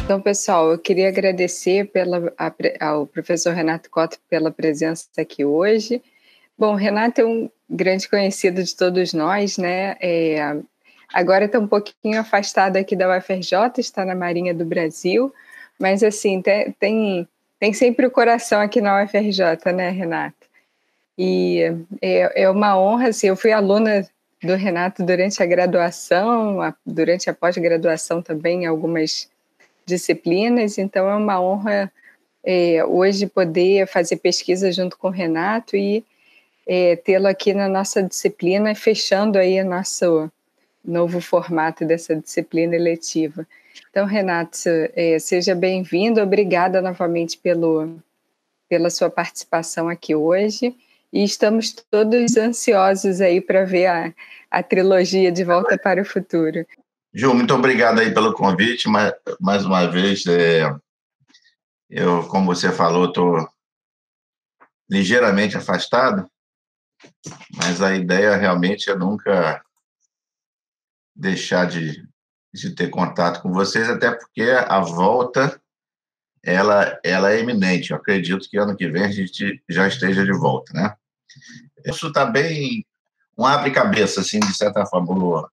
Então, pessoal, eu queria agradecer ao professor Renato Cota pela presença aqui hoje. Bom, o Renato é um grande conhecido de todos nós, né? Agora está um pouquinho afastado aqui da UFRJ, está na Marinha do Brasil, mas assim, tem sempre o coração aqui na UFRJ, né, Renato? E é uma honra, assim, eu fui aluna do Renato durante a graduação, durante a pós-graduação também, em algumas disciplinas, então é uma honra hoje poder fazer pesquisa junto com o Renato e tê-lo aqui na nossa disciplina, fechando aí o nosso novo formato dessa disciplina eletiva. Então, Renato, seja bem-vindo, obrigada novamente pela sua participação aqui hoje, e estamos todos ansiosos aí para ver a trilogia De Volta para o Futuro. Ju, muito obrigado aí pelo convite, mais uma vez, eu, como você falou, estou ligeiramente afastado, mas a ideia realmente é nunca deixar de ter contato com vocês, até porque a volta, ela é iminente. Eu acredito que ano que vem a gente já esteja de volta, né? Isso está bem um abre-cabeça, assim, de certa forma,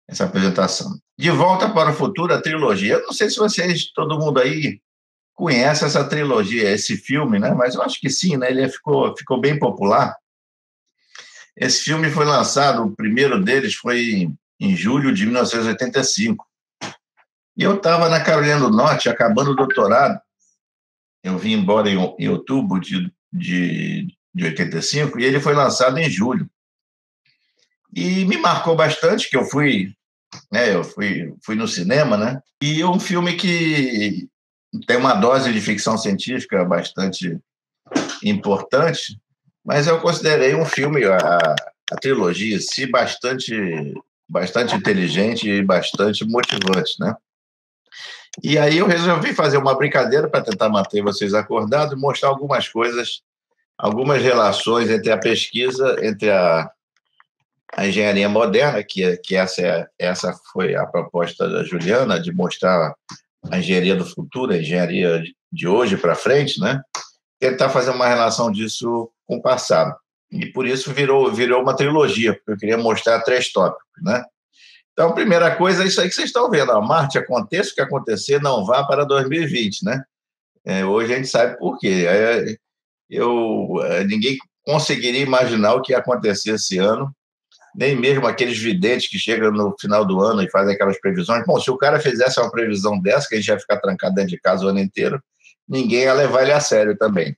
essa apresentação. De Volta para o Futuro, a trilogia. Eu não sei se todo mundo aí conhece essa trilogia, esse filme, né? Mas eu acho que sim, né? Ele ficou bem popular. Esse filme foi lançado, o primeiro deles foi em julho de 1985. E eu estava na Carolina do Norte, acabando o doutorado. Eu vim embora em outubro de 85, e ele foi lançado em julho. E me marcou bastante, que eu fui no cinema, né? E um filme que tem uma dose de ficção científica bastante importante, mas eu considerei um filme, a trilogia em si, bastante inteligente e bastante motivante, né? E aí eu resolvi fazer uma brincadeira para tentar manter vocês acordados e mostrar algumas coisas, algumas relações entre a pesquisa, entre a engenharia moderna, que essa foi a proposta da Juliana, de mostrar a engenharia do futuro, a engenharia de hoje para frente, né? Tentar fazer uma relação disso com o passado. E por isso virou uma trilogia, porque eu queria mostrar 3 tópicos, né? Então, a primeira coisa é isso aí que vocês estão vendo. Marte, aconteça o que acontecer, não vá para 2020, né? Hoje a gente sabe por quê. Ninguém conseguiria imaginar o que ia acontecer esse ano, nem mesmo aqueles videntes que chegam no final do ano e fazem aquelas previsões. Bom, se o cara fizesse uma previsão dessa, que a gente ia ficar trancado dentro de casa o ano inteiro, ninguém ia levar ele a sério também.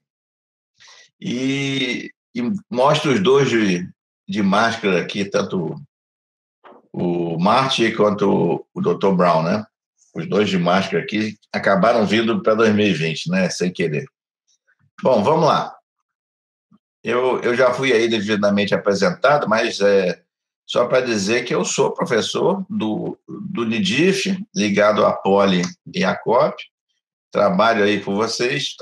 E mostra os dois de máscara aqui, tanto o Marty quanto o Dr. Brown, né? Os dois de máscara aqui acabaram vindo para 2020, né? Sem querer. Bom, vamos lá. Eu já fui aí devidamente apresentado, mas só para dizer que eu sou professor do NIDIF, ligado à Poli e à COP. Trabalho aí com vocês,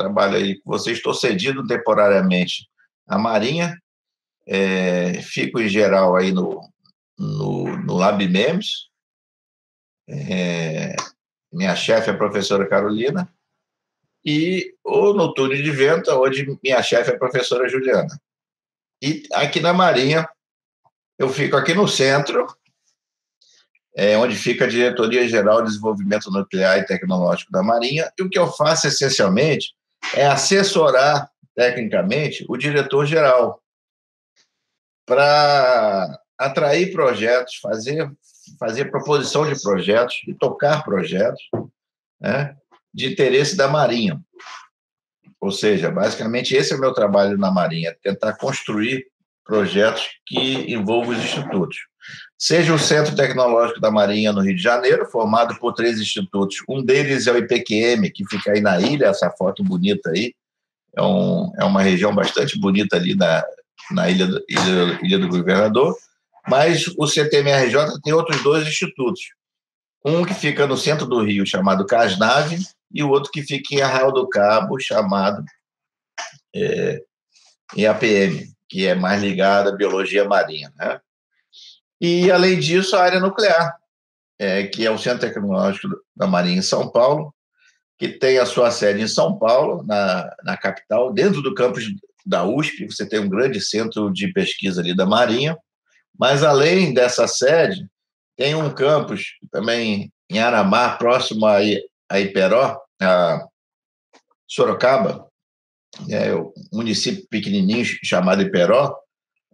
estou cedido temporariamente à Marinha, fico em geral aí no Lab MEMS, minha chefe é a professora Carolina, ou no túnel de vento, onde minha chefe é a professora Juliana. E aqui na Marinha, eu fico aqui no centro, onde fica a Diretoria Geral de Desenvolvimento Nuclear e Tecnológico da Marinha, e o que eu faço, essencialmente, é assessorar, tecnicamente, o diretor-geral, para atrair projetos, fazer proposição de projetos e tocar projetos, né, de interesse da Marinha. Ou seja, basicamente, esse é o meu trabalho na Marinha, tentar construir projetos que envolvam os institutos. Seja o Centro Tecnológico da Marinha, no Rio de Janeiro, formado por 3 institutos. Um deles é o IPQM, que fica aí na ilha, essa foto bonita aí. É uma região bastante bonita ali na ilha do Governador. Mas o CTMRJ tem outros 2 institutos. Um que fica no centro do Rio, chamado Casnave, e o outro que fica em Arraial do Cabo, chamado IAPM, que é mais ligado à biologia marinha, né? E, além disso, a área nuclear, que é o Centro Tecnológico da Marinha em São Paulo, que tem a sua sede em São Paulo, na capital, dentro do campus da USP. Você tem um grande centro de pesquisa ali da Marinha, mas, além dessa sede, tem um campus também em Aramar, próximo a Iperó, a Sorocaba, um município pequenininho chamado Iperó,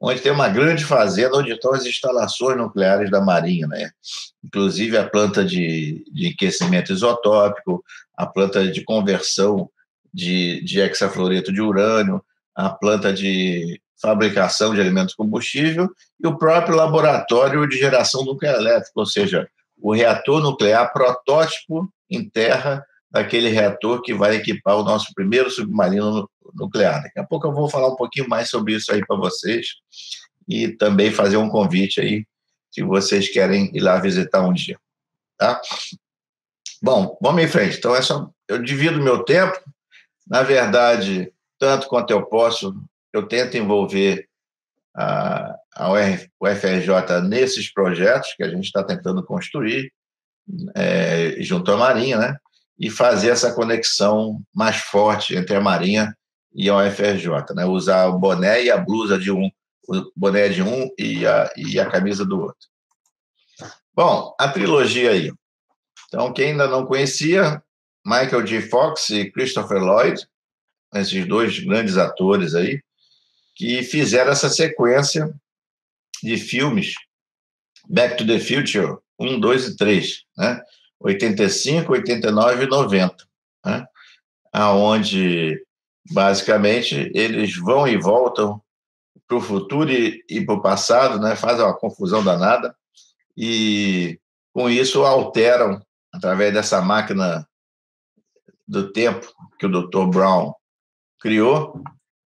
onde tem uma grande fazenda onde estão as instalações nucleares da Marinha, né? Inclusive a planta de aquecimento isotópico, a planta de conversão de hexafluoreto de urânio, a planta de fabricação de alimentos combustível e o próprio laboratório de geração nuclear elétrica, ou seja, o reator nuclear protótipo em terra daquele reator que vai equipar o nosso primeiro submarino nuclear. Daqui a pouco eu vou falar um pouquinho mais sobre isso aí para vocês e também fazer um convite aí, se vocês querem ir lá visitar um dia, tá? Bom, vamos em frente. Então, eu divido meu tempo, na verdade, tanto quanto eu posso, eu tento envolver a UFRJ nesses projetos que a gente está tentando construir, junto à Marinha, né? E fazer essa conexão mais forte entre a Marinha e a UFRJ, né? Usar o boné e a blusa de um, o boné de um e a camisa do outro. Bom, a trilogia aí. Então, quem ainda não conhecia, Michael J. Fox e Christopher Lloyd, esses 2 grandes atores aí, que fizeram essa sequência de filmes Back to the Future 1, 2 e 3, né? 85, 89 e 90, né? Aonde, basicamente, eles vão e voltam para o futuro e para o passado, né? Fazem uma confusão danada e, com isso, alteram, através dessa máquina do tempo que o Dr. Brown criou,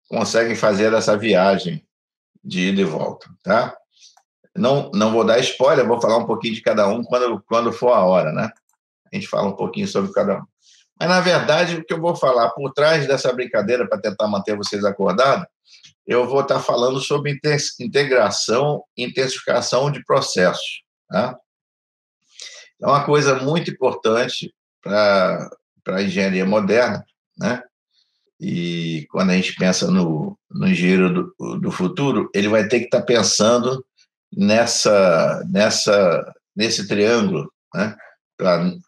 conseguem fazer essa viagem de ida e volta, tá? Não vou dar spoiler, vou falar um pouquinho de cada um quando for a hora, né? A gente fala um pouquinho sobre cada um. Mas, na verdade, o que eu vou falar por trás dessa brincadeira, para tentar manter vocês acordados, eu vou estar falando sobre integração e intensificação de processos, tá? É uma coisa muito importante para a engenharia moderna, né? E quando a gente pensa no engenheiro do futuro, ele vai ter que estar pensando nesse triângulo, né?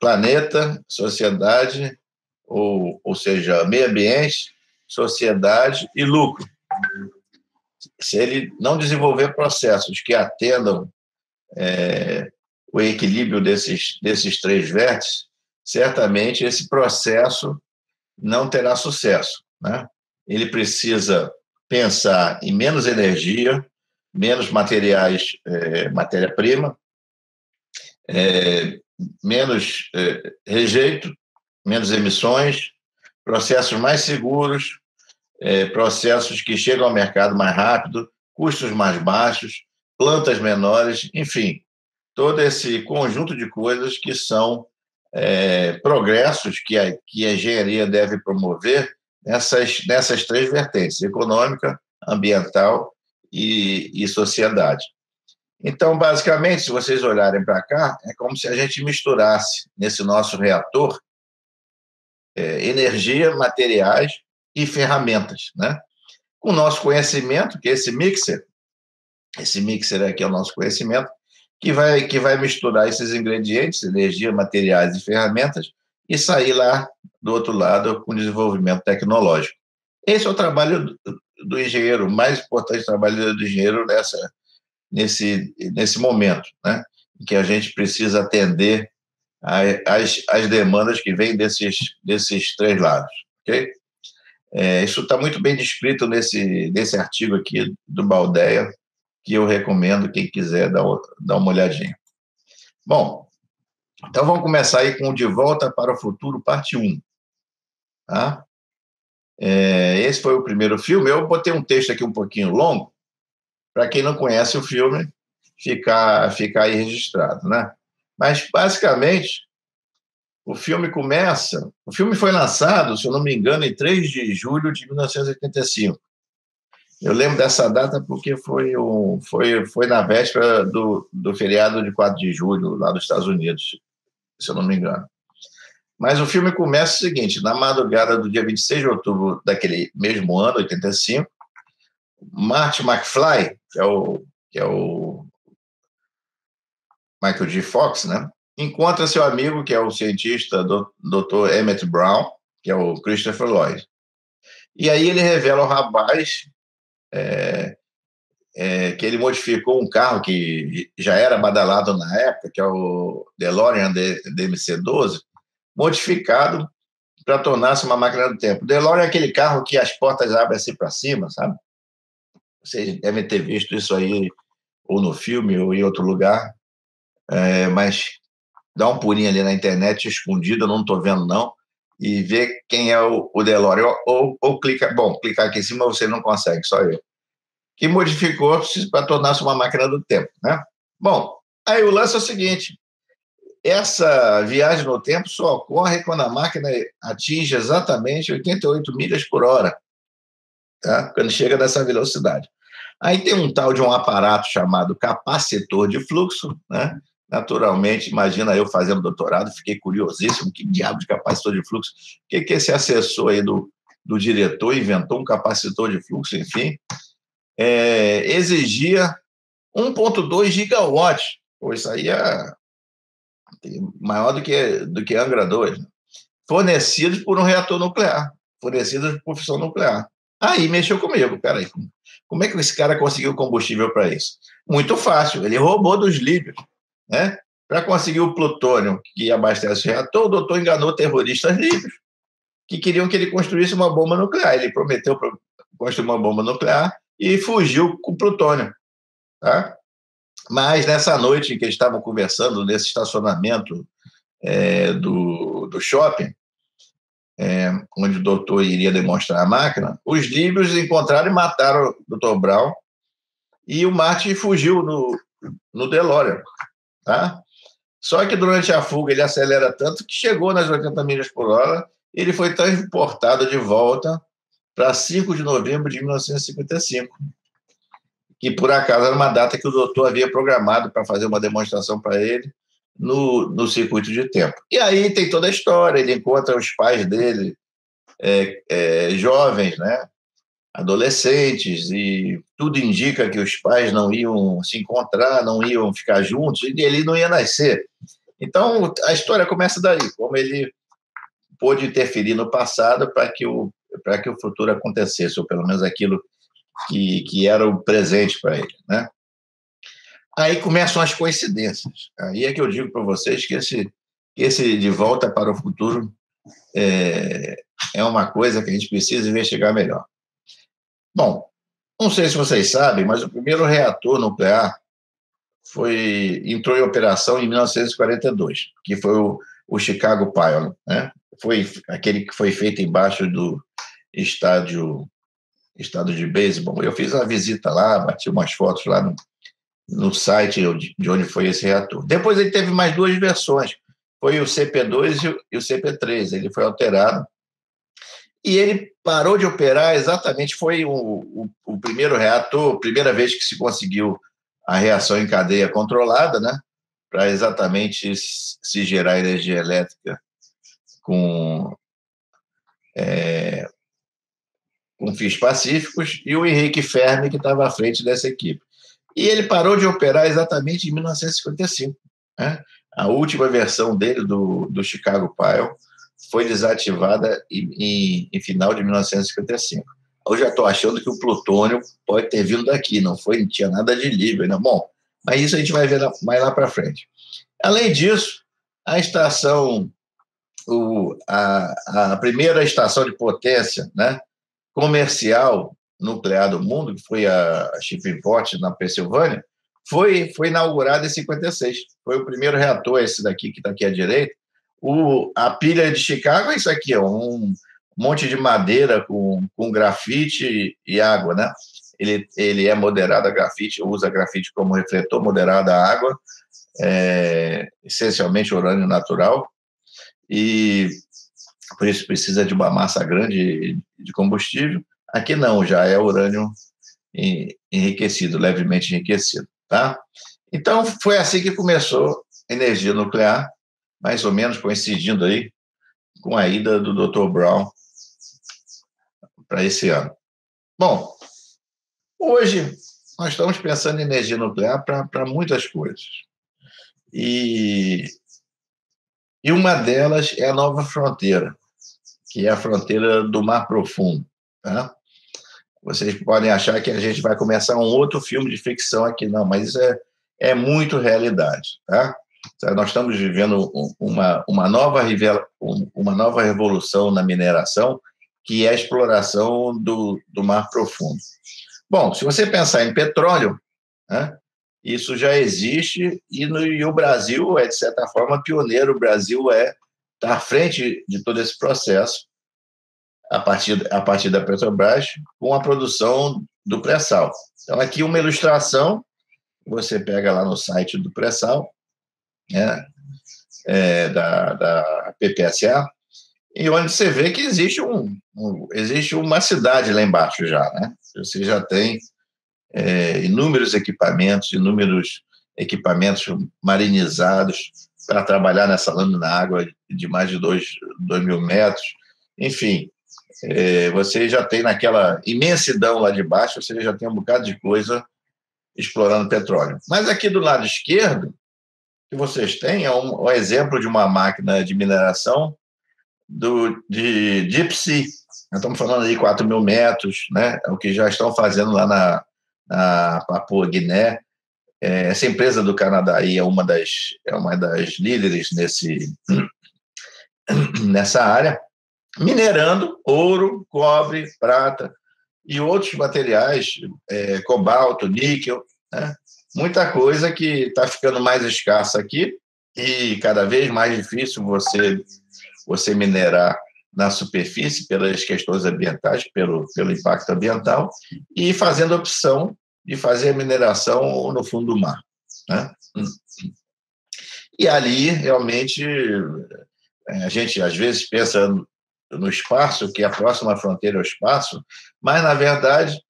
Planeta, sociedade, ou seja, meio ambiente, sociedade e lucro. Se ele não desenvolver processos que atendam o equilíbrio desses 3 vértices, certamente esse processo não terá sucesso, né? Ele precisa pensar em menos energia, menos materiais, matéria-prima, menos rejeito, menos emissões, processos mais seguros, processos que chegam ao mercado mais rápido, custos mais baixos, plantas menores, enfim, todo esse conjunto de coisas que são progressos que a engenharia deve promover nessas 3 vertentes: econômica, ambiental e sociedade. Então, basicamente, se vocês olharem para cá, é como se a gente misturasse nesse nosso reator energia, materiais e ferramentas, né? Com o nosso conhecimento, que é esse mixer aqui é o nosso conhecimento, que vai misturar esses ingredientes, energia, materiais e ferramentas, e sair lá do outro lado com desenvolvimento tecnológico. Esse é o trabalho do engenheiro, o mais importante trabalho do engenheiro nesse momento, né? Em que a gente precisa atender às demandas que vêm desses 3 lados, ok? Isso está muito bem descrito nesse artigo aqui do Baldeia, que eu recomendo quem quiser dar uma olhadinha. Bom, então vamos começar aí com o De Volta para o Futuro, parte 1. Tá? Esse foi o primeiro filme. Eu botei um texto aqui um pouquinho longo, para quem não conhece o filme, ficar aí registrado, né? Mas, basicamente, o filme foi lançado, se eu não me engano, em 3 de julho de 1985. Eu lembro dessa data porque foi na véspera do feriado de 4 de julho, lá dos Estados Unidos, se eu não me engano. Mas o filme começa o seguinte: na madrugada do dia 26 de outubro daquele mesmo ano, 85, Marty McFly, que é o Michael J. Fox, né, encontra seu amigo, que é o cientista Dr. Emmett Brown, que é o Christopher Lloyd. E aí ele revela ao rapaz que ele modificou um carro que já era badalado na época, que é o DeLorean DMC-12, modificado para tornar-se uma máquina do tempo. O DeLorean é aquele carro que as portas abrem assim para cima, sabe? Vocês devem ter visto isso aí ou no filme ou em outro lugar, mas dá um pulinho ali na internet, escondido, eu não estou vendo não, e vê quem é o DeLorean, ou clicar aqui em cima você não consegue, só eu. Que modificou para tornar-se uma máquina do tempo, né? Bom, aí o lance é o seguinte: essa viagem no tempo só ocorre quando a máquina atinge exatamente 88 milhas por hora, tá? Quando chega nessa velocidade. Aí tem um tal de um aparato chamado capacitor de fluxo, né? Naturalmente, imagina eu fazendo doutorado, fiquei curiosíssimo, que diabo de capacitor de fluxo? O que esse assessor aí do diretor inventou um capacitor de fluxo, enfim, exigia 1,2 gigawatts. Pô, isso aí é maior do que Angra 2, né? Fornecidos por um reator nuclear, fornecidos por fissão nuclear. Aí mexeu comigo, peraí. Como é que esse cara conseguiu combustível para isso? Muito fácil, ele roubou dos líbios, né? Para conseguir o plutônio que abastece o reator, o doutor enganou terroristas líbios que queriam que ele construísse uma bomba nuclear. Ele prometeu construir uma bomba nuclear e fugiu com plutônio, tá? Mas nessa noite em que eles estavam conversando nesse estacionamento do shopping, onde o doutor iria demonstrar a máquina, os líbios encontraram e mataram o Dr. Brown, e o Marty fugiu no DeLorean, tá? Só que durante a fuga ele acelera tanto que chegou nas 80 milhas por hora e ele foi transportado de volta para 5 de novembro de 1955, que por acaso era uma data que o doutor havia programado para fazer uma demonstração para ele no circuito de tempo. E aí tem toda a história, ele encontra os pais dele, jovens, né, adolescentes, e tudo indica que os pais não iam se encontrar, não iam ficar juntos, e ele não ia nascer. Então, a história começa daí, como ele pôde interferir no passado para que o futuro acontecesse, ou pelo menos aquilo que era o presente para ele, né? Aí começam as coincidências. Aí é que eu digo para vocês que esse De Volta para o Futuro é uma coisa que a gente precisa investigar melhor. Bom, não sei se vocês sabem, mas o primeiro reator nuclear entrou em operação em 1942, que foi o Chicago Pile, né? Foi aquele que foi feito embaixo do estádio de beisebol. Eu fiz uma visita lá, bati umas fotos lá no site de onde foi esse reator. Depois ele teve mais 2 versões, foi o CP2 e o CP3, ele foi alterado, e ele parou de operar exatamente, foi o primeiro reator, primeira vez que se conseguiu a reação em cadeia controlada, né, para exatamente se gerar energia elétrica com fios pacíficos, e o Henrique Fermi, que estava à frente dessa equipe. E ele parou de operar exatamente em 1955. Né? A última versão dele, do Chicago Pile, foi desativada em final de 1955. Eu já estou achando que o plutônio pode ter vindo daqui, não tinha nada de livre, né? Bom, mas isso a gente vai ver mais lá para frente. Além disso, a estação, a primeira estação de potência, né, comercial nuclear do mundo, que foi a Shippingport, na Pensilvânia, foi inaugurada em 56. Foi o primeiro reator, esse daqui, que está aqui à direita. A pilha de Chicago é isso aqui, um monte de madeira com grafite e água, né? ele é moderado a grafite, usa grafite como refletor, moderado à água, essencialmente urânio natural, e por isso precisa de uma massa grande de combustível. Aqui não, já é urânio enriquecido, levemente enriquecido, tá? Então, foi assim que começou a energia nuclear, mais ou menos coincidindo aí com a ida do Dr. Brown para esse ano. Bom, hoje nós estamos pensando em energia nuclear para muitas coisas. E uma delas é a nova fronteira, que é a fronteira do Mar Profundo, tá? Vocês podem achar que a gente vai começar um outro filme de ficção aqui, não, mas isso é muito realidade, tá? Então, nós estamos vivendo uma nova revolução na mineração, que é a exploração do Mar Profundo. Bom, se você pensar em petróleo, né, isso já existe e o Brasil é, de certa forma, pioneiro. O Brasil está à frente de todo esse processo, a partir da Petrobras, com a produção do pré-sal. Então, aqui uma ilustração, você pega lá no site do pré-sal, né, da PPSA, e onde você vê que existe uma cidade lá embaixo já, né? Você já tem inúmeros equipamentos marinizados para trabalhar nessa lâmina água de mais de 2.000 metros. Enfim, você já tem naquela imensidão lá de baixo, você já tem um bocado de coisa explorando petróleo. Mas aqui do lado esquerdo, que vocês têm é um exemplo de uma máquina de mineração de Deep Sea. Nós estamos falando aí 4.000 metros, né? É o que já estão fazendo lá na Papua Guiné. Essa empresa do Canadá aí é uma das líderes nessa área, minerando ouro, cobre, prata e outros materiais, cobalto, níquel, né? Muita coisa que está ficando mais escassa aqui e cada vez mais difícil você minerar na superfície pelas questões ambientais, pelo impacto ambiental, e fazendo a opção de fazer a mineração no fundo do mar, né? E ali, realmente, a gente às vezes pensa no espaço, que a próxima fronteira é o espaço, mas, na verdade,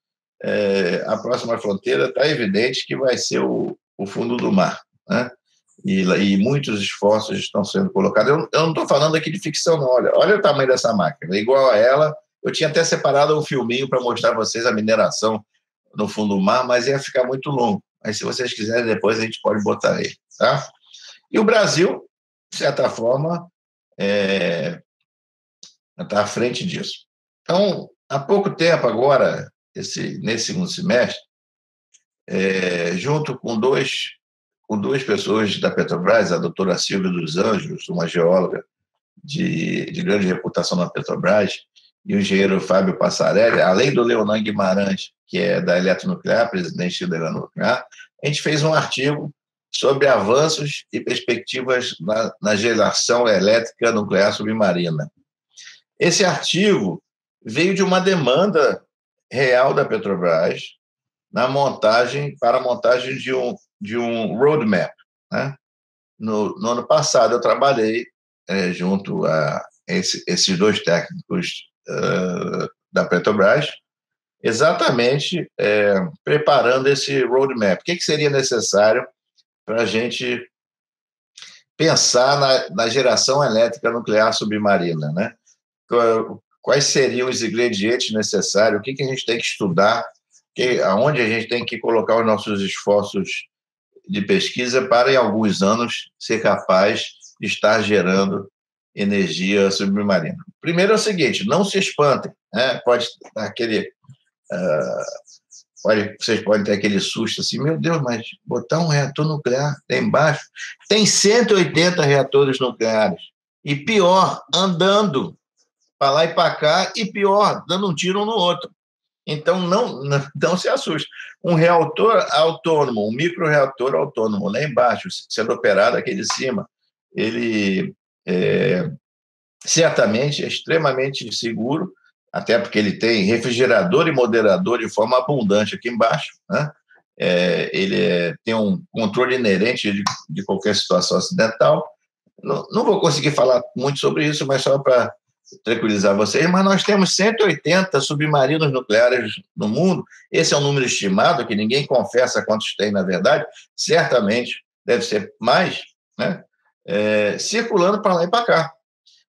a próxima fronteira está evidente que vai ser o fundo do mar, né? E muitos esforços estão sendo colocados. Eu não estou falando aqui de ficção, não. Olha o tamanho dessa máquina. Igual a ela, eu tinha até separado um filminho para mostrar a vocês a mineração no fundo do mar, mas ia ficar muito longo. Mas, se vocês quiserem, depois a gente pode botar aí, tá? E o Brasil, de certa forma, está à frente disso. Então, há pouco tempo agora, nesse segundo semestre, junto com duas pessoas da Petrobras, a doutora Silvia dos Anjos, uma geóloga de grande reputação na Petrobras, e o engenheiro Fábio Passarelli, além do Leonan Guimarães, que é da Eletronuclear, presidente da Eletronuclear, a gente fez um artigo sobre avanços e perspectivas na geração elétrica nuclear submarina. Esse artigo veio de uma demanda real da Petrobras para a montagem de um roadmap, né? No ano passado, eu trabalhei junto a esses dois técnicos da Petrobras, exatamente preparando esse roadmap. O que seria necessário para a gente pensar na geração elétrica nuclear submarina, né? Quais seriam os ingredientes necessários? O que a gente tem que estudar? Aonde a gente tem que colocar os nossos esforços de pesquisa para, em alguns anos, ser capaz de estar gerando energia submarina. Primeiro é o seguinte, não se espantem, né? Vocês podem ter aquele susto assim, meu Deus, mas botar um reator nuclear lá embaixo, tem 180 reatores nucleares, e pior, andando para lá e para cá, e pior, dando um tiro um no outro. Então, não se assuste. Um reator autônomo, um microreator autônomo lá embaixo, sendo operado aqui de cima, ele certamente é extremamente seguro, até porque ele tem refrigerador e moderador de forma abundante aqui embaixo, né? Tem um controle inerente de qualquer situação acidental. Não vou conseguir falar muito sobre isso, mas só para tranquilizar vocês, mas nós temos 180 submarinos nucleares no mundo. Esse é um número estimado, que ninguém confessa quantos tem, na verdade, certamente deve ser mais, né? Circulando para lá e para cá.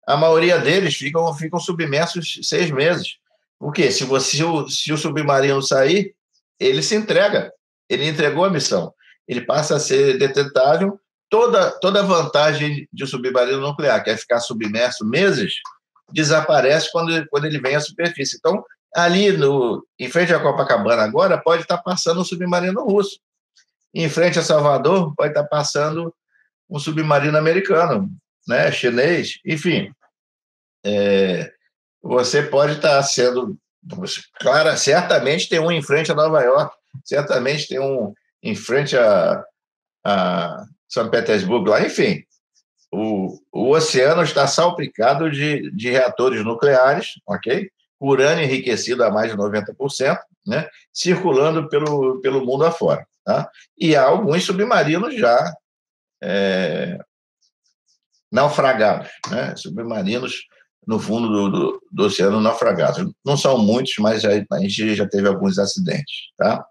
A maioria deles ficam submersos 6 meses. Por quê? Se o submarino sair, ele se entrega. Ele entregou a missão. Ele passa a ser detetável. Toda a vantagem de um submarino nuclear, que é ficar submerso meses, desaparece quando ele vem à superfície. Então, ali em frente à Copacabana agora, pode estar passando um submarino russo. Em frente a Salvador, pode estar passando um submarino americano, né, chinês, enfim. Você pode estar sendo... Claro, certamente tem um em frente a Nova York, certamente tem um em frente a São Petersburgo, lá, enfim. O oceano está salpicado de reatores nucleares, ok? Urânio enriquecido a mais de 90%, né? Circulando pelo mundo afora. Tá? E há alguns submarinos já naufragados, né? Submarinos no fundo do oceano naufragados. Não são muitos, mas a gente já teve alguns acidentes. Tá?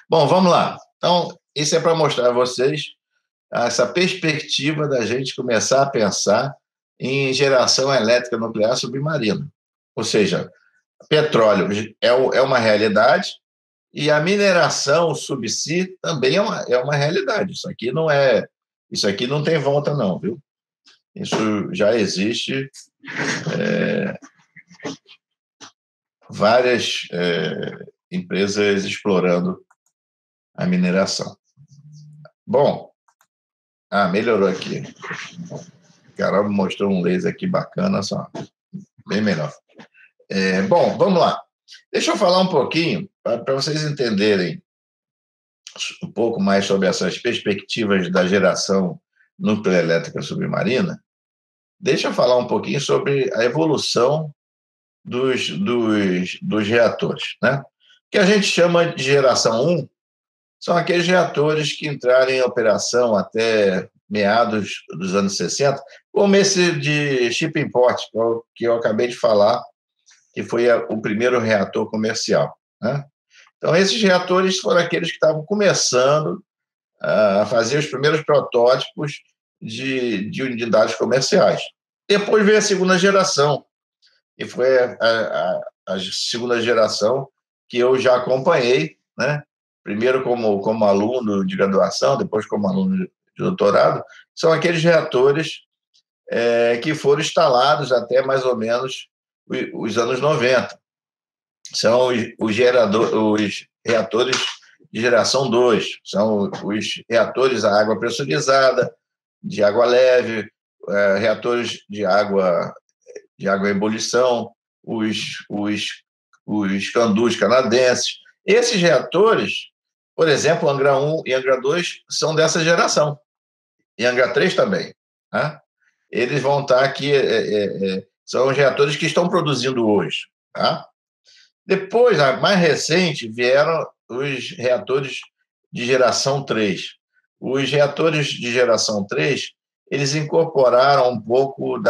Bom, vamos lá. Então, isso é para mostrar a vocês essa perspectiva da gente começar a pensar em geração elétrica nuclear submarina. Ou seja, petróleo é uma realidade e a mineração subsea também é uma realidade. Isso aqui não tem volta não, viu? Isso já existe várias empresas explorando a mineração. Bom, melhorou aqui. Carol me mostrou um laser aqui bacana, só bem melhor. Bom, vamos lá. Deixa eu falar um pouquinho, para vocês entenderem um pouco mais sobre essas perspectivas da geração nuclear elétrica submarina. Deixa eu falar um pouquinho sobre a evolução dos reatores, né? O que a gente chama de geração 1 são aqueles reatores que entraram em operação até meados dos anos 60, como esse de Shippingport, que eu acabei de falar, que foi o primeiro reator comercial, né? Então, esses reatores foram aqueles que estavam começando a fazer os primeiros protótipos de unidades comerciais. Depois veio a segunda geração, e foi a segunda geração que eu já acompanhei, né? Primeiro como aluno de graduação, depois como aluno de doutorado. São aqueles reatores que foram instalados até mais ou menos os anos 90. São os reatores de geração 2, são os reatores a água pressurizada, de água leve, reatores de água em ebulição, os candus canadenses. Esses reatores, por exemplo, Angra 1 e Angra 2 são dessa geração, e Angra 3 também. Né? Eles vão estar aqui, são os reatores que estão produzindo hoje. Tá? Depois, mais recente, vieram os reatores de geração 3. Os reatores de geração 3, eles incorporaram um pouco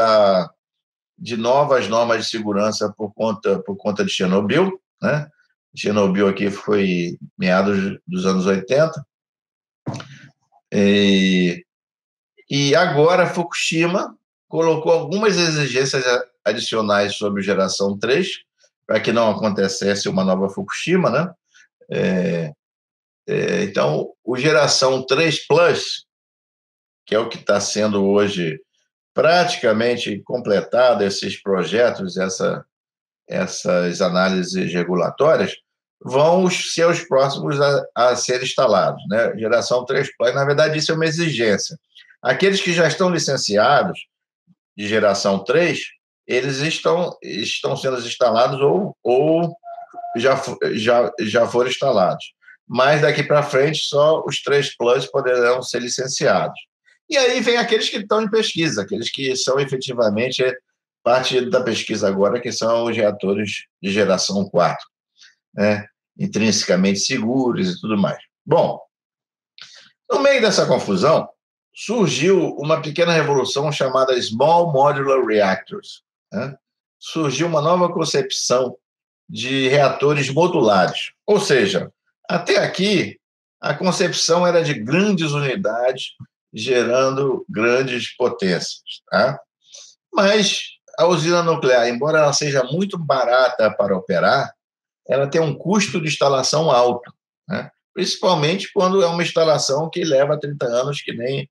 de novas normas de segurança por conta de Chernobyl, né? Chernobyl aqui foi meados dos anos 80. E agora Fukushima colocou algumas exigências adicionais sobre geração 3, para que não acontecesse uma nova Fukushima, né? Então, o geração 3 Plus, que é o que está sendo hoje praticamente completado, esses projetos, essas análises regulatórias, vão ser os próximos a ser instalados, né? Geração 3 Plus, na verdade, isso é uma exigência. Aqueles que já estão licenciados de geração 3, eles estão sendo instalados ou já foram instalados. Mas daqui para frente, só os 3 Plus poderão ser licenciados. E aí vem aqueles que estão em pesquisa, aqueles que são efetivamente parte da pesquisa agora, que são os reatores de geração 4, né? Intrinsecamente seguros e tudo mais. Bom, no meio dessa confusão, surgiu uma pequena revolução chamada Small Modular Reactors, né? Surgiu uma nova concepção de reatores modulares. Ou seja, até aqui, a concepção era de grandes unidades gerando grandes potências, tá? Mas a usina nuclear, embora ela seja muito barata para operar, ela tem um custo de instalação alto, né? Principalmente quando é uma instalação que leva 30 anos, que nem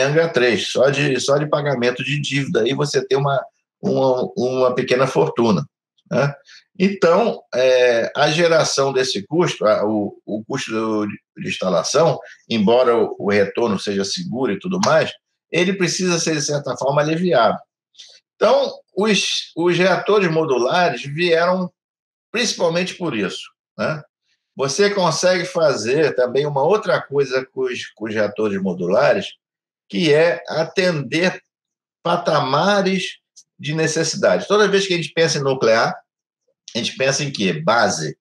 Angra 3, só de pagamento de dívida, aí você tem uma pequena fortuna, né? Então, a geração desse custo, o custo de instalação, embora o retorno seja seguro e tudo mais, ele precisa ser, de certa forma, aliviado. Então, os reatores modulares vieram principalmente por isso, né? Você consegue fazer também uma outra coisa com os reatores modulares, que é atender patamares de necessidade. Toda vez que a gente pensa em nuclear, a gente pensa em quê? Base.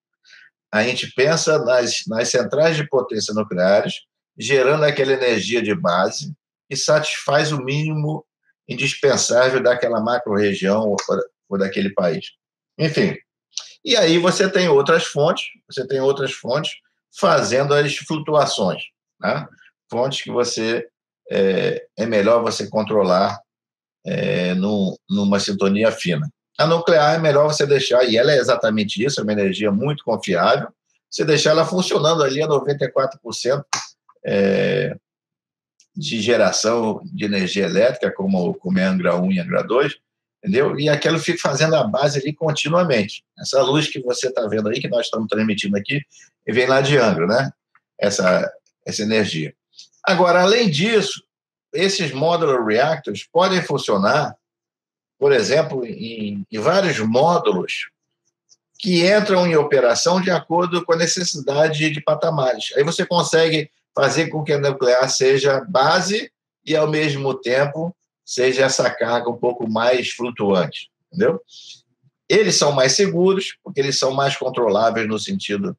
A gente pensa nas centrais de potência nucleares, gerando aquela energia de base que satisfaz o mínimo indispensável daquela macro-região ou daquele país. Enfim, e aí você tem outras fontes fazendo as flutuações, né? Fontes que é melhor você controlar numa sintonia fina. A nuclear é melhor você deixar, e ela é exatamente isso, é uma energia muito confiável, você deixar ela funcionando ali a 94% de geração de energia elétrica, como é Angra 1 e Angra 2, entendeu? E aquilo fica fazendo a base ali continuamente. Essa luz que você está vendo aí, que nós estamos transmitindo aqui, vem lá de Angra, né? Essa energia. Agora, além disso, esses modular reactors podem funcionar, por exemplo, em vários módulos que entram em operação de acordo com a necessidade de patamares. Aí você consegue fazer com que a nuclear seja base e, ao mesmo tempo, seja essa carga um pouco mais flutuante, entendeu? Eles são mais seguros, porque eles são mais controláveis no sentido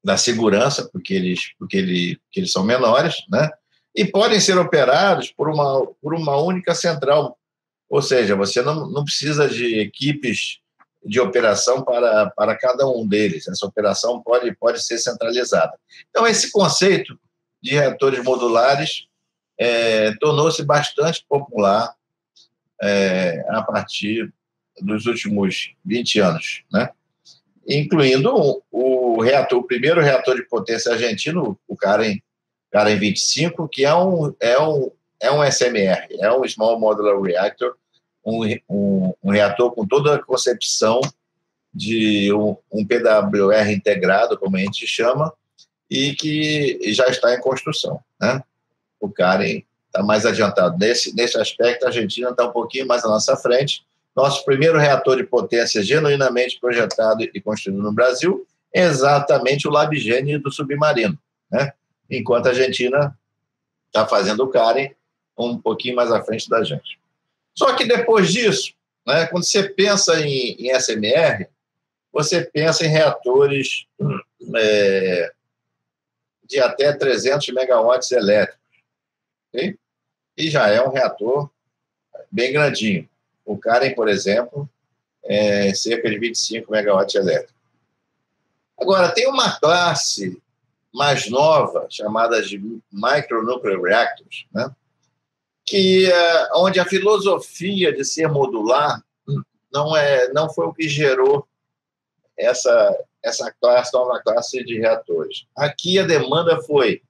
da segurança, porque eles são menores, né? E podem ser operados por uma única central, ou seja, você não precisa de equipes de operação para cada um deles. Essa operação pode ser centralizada. Então, esse conceito de reatores modulares tornou-se bastante popular a partir dos últimos 20 anos, né? Incluindo o primeiro reator de potência argentino, o Karen 25, que é um SMR, é um Small Modular Reactor, um reator com toda a concepção de um PWR integrado, como a gente chama, e que já está em construção, né? O Karen está mais adiantado. Nesse aspecto, a Argentina está um pouquinho mais à nossa frente. Nosso primeiro reator de potência genuinamente projetado e construído no Brasil é exatamente o LabGen do submarino, né? Enquanto a Argentina está fazendo o Karen um pouquinho mais à frente da gente. Só que depois disso, né, quando você pensa em SMR, você pensa em reatores de até 300 megawatts elétricos, okay? E já é um reator bem grandinho. O Karen, por exemplo, é cerca de 25 megawatts elétricos. Agora, tem uma classe mais nova, chamada de Micronuclear Reactors, né? Onde a filosofia de ser modular não foi o que gerou essa nova classe de reatores. Aqui a demanda foi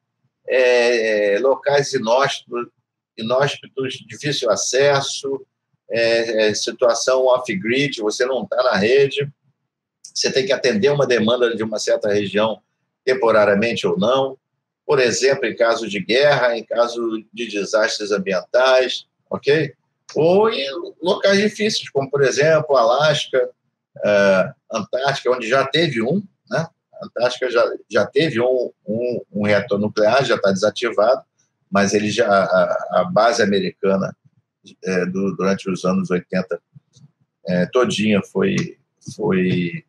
locais inóspitos, difícil acesso, situação off-grid, você não está na rede, você tem que atender uma demanda de uma certa região temporariamente ou não, por exemplo, em caso de guerra, em caso de desastres ambientais, ok? Ou em locais difíceis, como, por exemplo, Alasca, Antártica, onde já teve né? A Antártica já teve um reator nuclear, já está desativado, mas a base americana durante os anos 80, todinha foi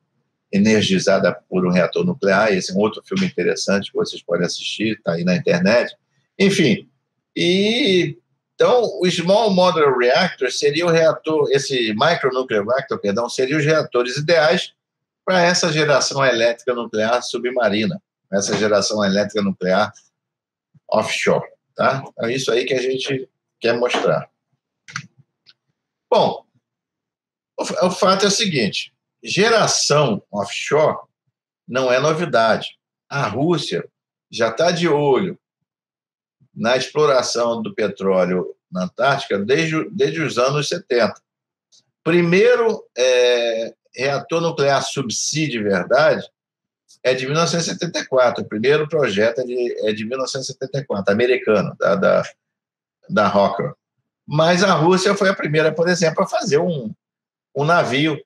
energizada por um reator nuclear. Esse é um outro filme interessante que vocês podem assistir, está aí na internet. Enfim, então o Small Modular Reactor seria o reator, esse Micronuclear Reactor, perdão, seria os reatores ideais para essa geração elétrica nuclear submarina, essa geração elétrica nuclear offshore, tá? É isso aí que a gente quer mostrar. Bom, o fato é o seguinte: geração offshore não é novidade. A Rússia já está de olho na exploração do petróleo na Antártica desde os anos 70. Primeiro reator nuclear subsea de verdade é de 1974. O primeiro projeto é de 1974, americano, da Rockwell. Mas a Rússia foi a primeira, por exemplo, a fazer um navio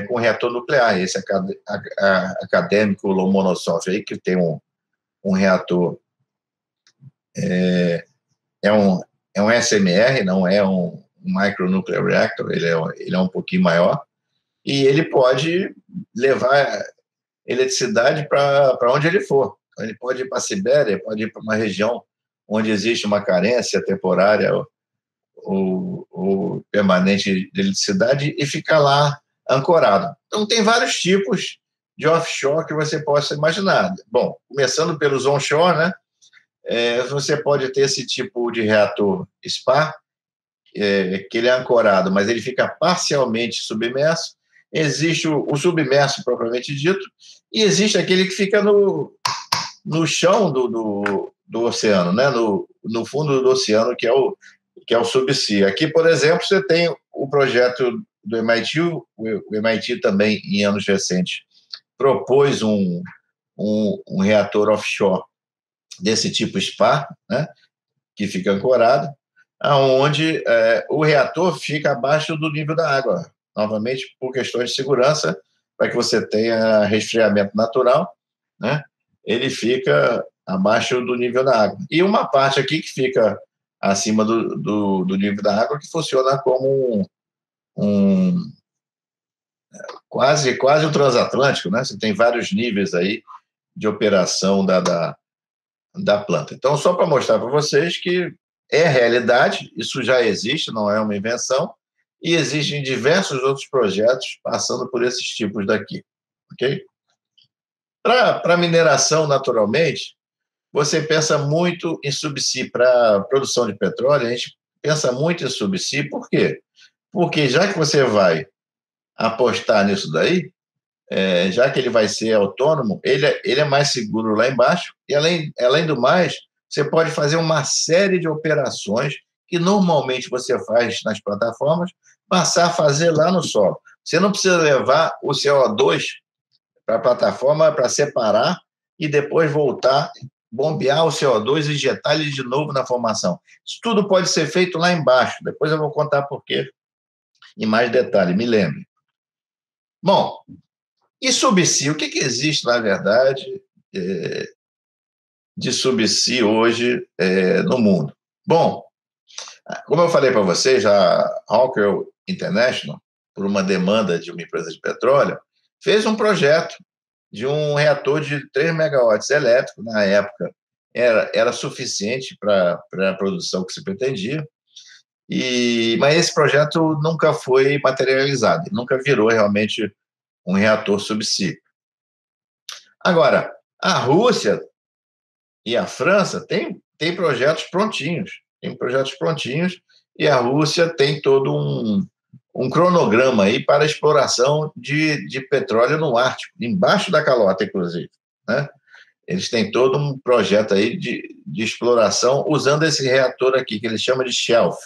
com reator nuclear. Esse acadêmico Lomonosov aí, que tem um reator, é um SMR, não é um Micronuclear Reactor, ele é um pouquinho maior, e ele pode levar eletricidade para onde ele for. Então, ele pode ir para a Sibéria, pode ir para uma região onde existe uma carência temporária ou permanente de eletricidade e ficar lá ancorado. Então, tem vários tipos de offshore que você possa imaginar. Bom, começando pelos onshore, né? Você pode ter esse tipo de reator SPA, que ele é ancorado, mas ele fica parcialmente submerso. Existe o submerso, propriamente dito, e existe aquele que fica no chão do oceano, né? No fundo do oceano, que é o subsea. Aqui, por exemplo, você tem o projeto do MIT, o MIT também, em anos recentes, propôs um reator offshore desse tipo SPA, né? Que fica ancorado, onde o reator fica abaixo do nível da água, novamente por questões de segurança, para que você tenha resfriamento natural, né? Ele fica abaixo do nível da água. E uma parte aqui que fica acima do nível da água, que funciona como quase um transatlântico, né? Você tem vários níveis aí de operação da planta. Então, só para mostrar para vocês que é realidade, isso já existe, não é uma invenção, e existem diversos outros projetos passando por esses tipos daqui, ok? Para mineração, naturalmente, você pensa muito em subsea. Para produção de petróleo, a gente pensa muito em subsea. Por quê? Porque já que você vai apostar nisso daí, já que ele vai ser autônomo, ele é mais seguro lá embaixo, e além do mais, você pode fazer uma série de operações que normalmente você faz nas plataformas, passar a fazer lá no solo. Você não precisa levar o CO2 para a plataforma para separar e depois voltar, bombear o CO2 e injetar ele de novo na formação. Isso tudo pode ser feito lá embaixo. Depois eu vou contar por quê em mais detalhe, me lembre. Bom, e subsea? O que existe, na verdade, de subsea hoje no mundo? Bom, como eu falei para vocês, a Rockwell International, por uma demanda de uma empresa de petróleo, fez um projeto de um reator de 3 megawatts elétrico. Na época, era suficiente para a produção que se pretendia, mas esse projeto nunca foi materializado, nunca virou realmente um reator subsea. Agora, a Rússia e a França têm projetos prontinhos, e a Rússia tem todo um cronograma aí para a exploração de petróleo no Ártico, embaixo da calota, inclusive, né? Eles têm todo um projeto aí de exploração usando esse reator aqui, que eles chamam de Shelf.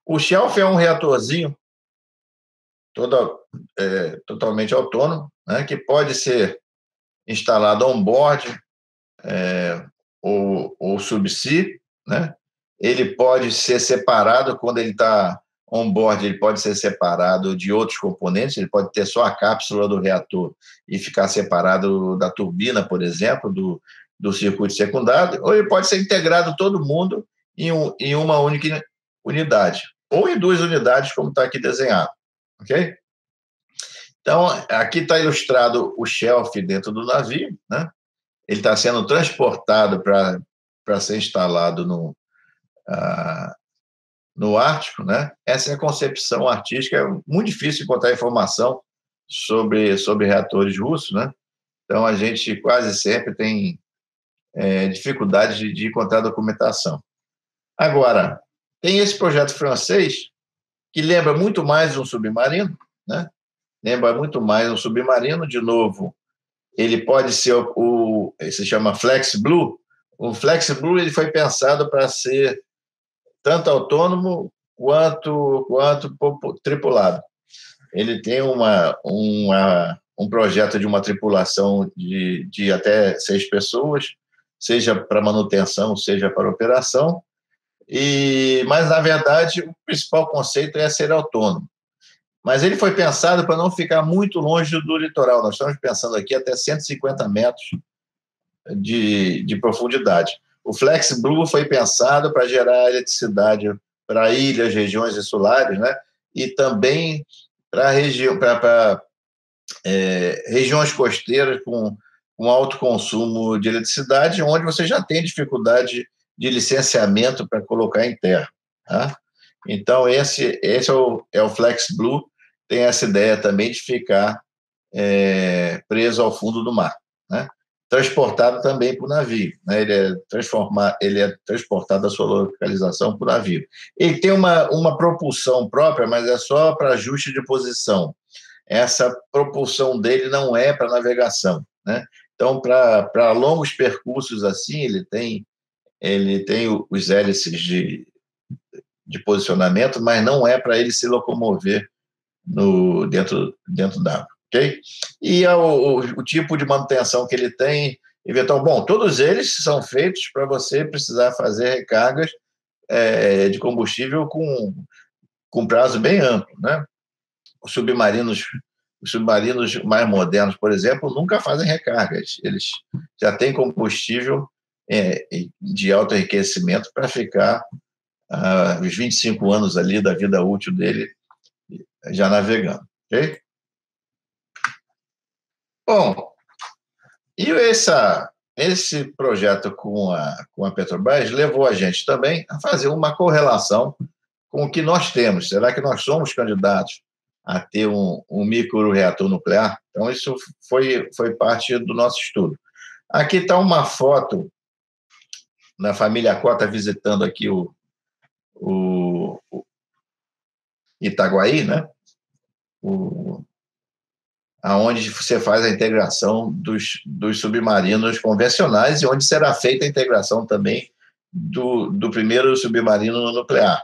O Shelf é um reatorzinho totalmente autônomo, né, que pode ser instalado on-board ou subsea, né? Ele pode ser separado quando ele está on-board, ele pode ser separado de outros componentes, ele pode ter só a cápsula do reator e ficar separado da turbina, por exemplo, do circuito secundário, ou ele pode ser integrado todo mundo em uma única unidade, ou em 2 unidades, como está aqui desenhado, ok? Então, aqui está ilustrado o shelf dentro do navio, né? Ele está sendo transportado para ser instalado no Ártico, né? Essa é a concepção artística. É muito difícil encontrar informação sobre reatores russos, né? Então, a gente quase sempre tem dificuldade de encontrar documentação. Agora, tem esse projeto francês, que lembra muito mais um submarino, né? Lembra muito mais um submarino. De novo, ele pode ser se chama Flex Blue. O Flex Blue ele foi pensado para ser tanto autônomo quanto tripulado. Ele tem um projeto de uma tripulação de até 6 pessoas, seja para manutenção, seja para operação, mas, na verdade, o principal conceito é ser autônomo. Mas ele foi pensado para não ficar muito longe do litoral. Nós estamos pensando aqui até 150 metros de profundidade. O Flex Blue foi pensado para gerar eletricidade para ilhas, regiões insulares, né? E também para regiões costeiras com alto consumo de eletricidade, onde você já tem dificuldade de licenciamento para colocar em terra. Tá? Então, esse é o Flex Blue, tem essa ideia também de ficar preso ao fundo do mar, né? Transportado também para o navio, né? Ele é transportado da sua localização para o navio. Ele tem uma propulsão própria, mas é só para ajuste de posição. Essa propulsão dele não é para navegação, né? Então, para longos percursos assim, ele tem os hélices de posicionamento, mas não é para ele se locomover dentro d'água, ok? E o tipo de manutenção que ele tem, bom, todos eles são feitos para você precisar fazer recargas de combustível com prazo bem amplo, né? Os submarinos mais modernos, por exemplo, nunca fazem recargas. Eles já têm combustível de alto enriquecimento para ficar os 25 anos ali da vida útil dele já navegando, ok? Bom, e esse projeto com a Petrobras levou a gente também a fazer uma correlação com o que nós temos. Será que nós somos candidatos a ter um microreator nuclear? Então, isso foi parte do nosso estudo. Aqui está uma foto da família Cota visitando aqui o Itaguaí, né? Aonde você faz a integração dos submarinos convencionais e onde será feita a integração também do primeiro submarino nuclear.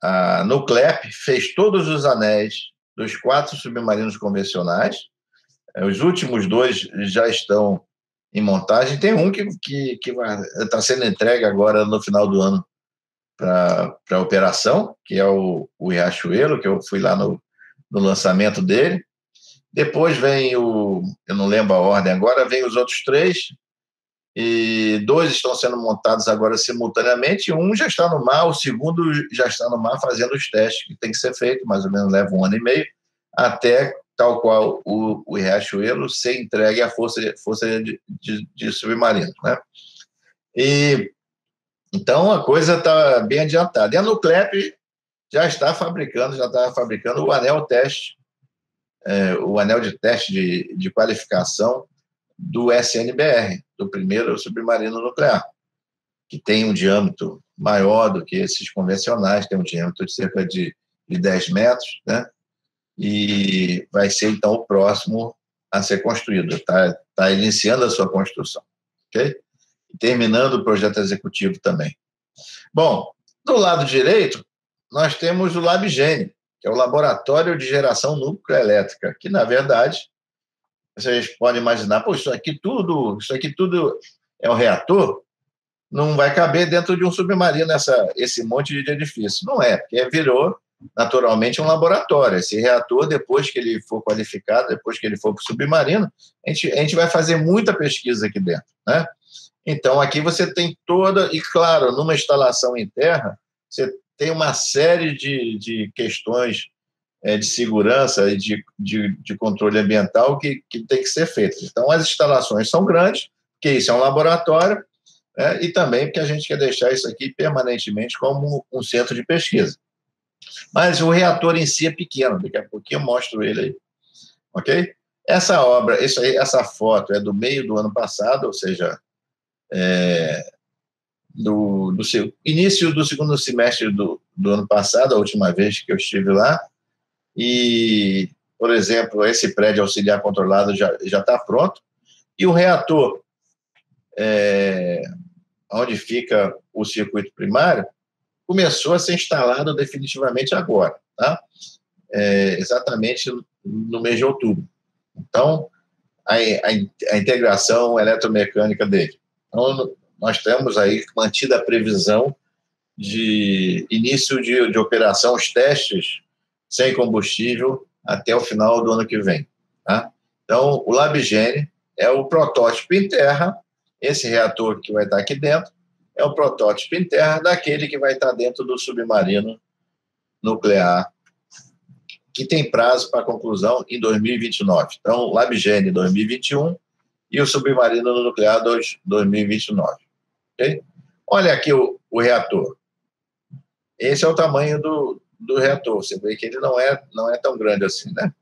A Nuclep fez todos os anéis dos 4 submarinos convencionais. Os últimos 2 já estão em montagem. Tem um que está sendo entregue agora no final do ano para a operação, que é o Riachuelo, que eu fui lá no lançamento dele. Depois vem eu não lembro a ordem agora, vem os outros 3, e 2 estão sendo montados agora simultaneamente, um já está no mar, o segundo já está no mar fazendo os testes que tem que ser feito, mais ou menos leva 1 ano e meio, até tal qual o Riachuelo ser entregue à força de submarino, né? Então, a coisa está bem adiantada. E a Nuclep já está fabricando o anel teste, o anel de teste de qualificação do SNBR, do primeiro submarino nuclear, que tem um diâmetro maior do que esses convencionais, tem um diâmetro de cerca de 10 metros, né? E vai ser, então, o próximo a ser construído. Está iniciando a sua construção, ok? Terminando o projeto executivo também. Bom, do lado direito, nós temos o LabGen, que é o Laboratório de Geração Nucleoelétrica, que, na verdade, vocês podem imaginar, isso aqui tudo é um reator, não vai caber dentro de um submarino esse monte de edifício. Não é, porque virou naturalmente um laboratório. Esse reator, depois que ele for qualificado, depois que ele for para o submarino, a gente vai fazer muita pesquisa aqui dentro, né? Então, aqui você tem toda... E, claro, numa instalação em terra, você tem uma série de questões de segurança e de controle ambiental que tem que ser feitas. Então, as instalações são grandes, porque isso é um laboratório, e também porque a gente quer deixar isso aqui permanentemente como um centro de pesquisa. Mas o reator em si é pequeno, daqui a pouquinho eu mostro ele aí, ok? Essa obra, isso aí, essa foto é do meio do ano passado, ou seja, do início do segundo semestre do ano passado, a última vez que eu estive lá, e, por exemplo, esse prédio auxiliar controlado já está pronto, e o reator, onde fica o circuito primário, começou a ser instalado definitivamente agora, tá? Exatamente no mês de outubro. Então, a integração eletromecânica dele. Então, nós temos aí mantida a previsão de início de operação, os testes sem combustível até o final do ano que vem. Tá? Então, o LabGene é o protótipo em terra, esse reator que vai estar aqui dentro é o protótipo em terra daquele que vai estar dentro do submarino nuclear, que tem prazo para conclusão em 2029. Então, o LabGene 2021 e o submarino nuclear 2029. Okay? Olha aqui o reator. Esse é o tamanho do reator. Você vê que ele não é tão grande assim, né?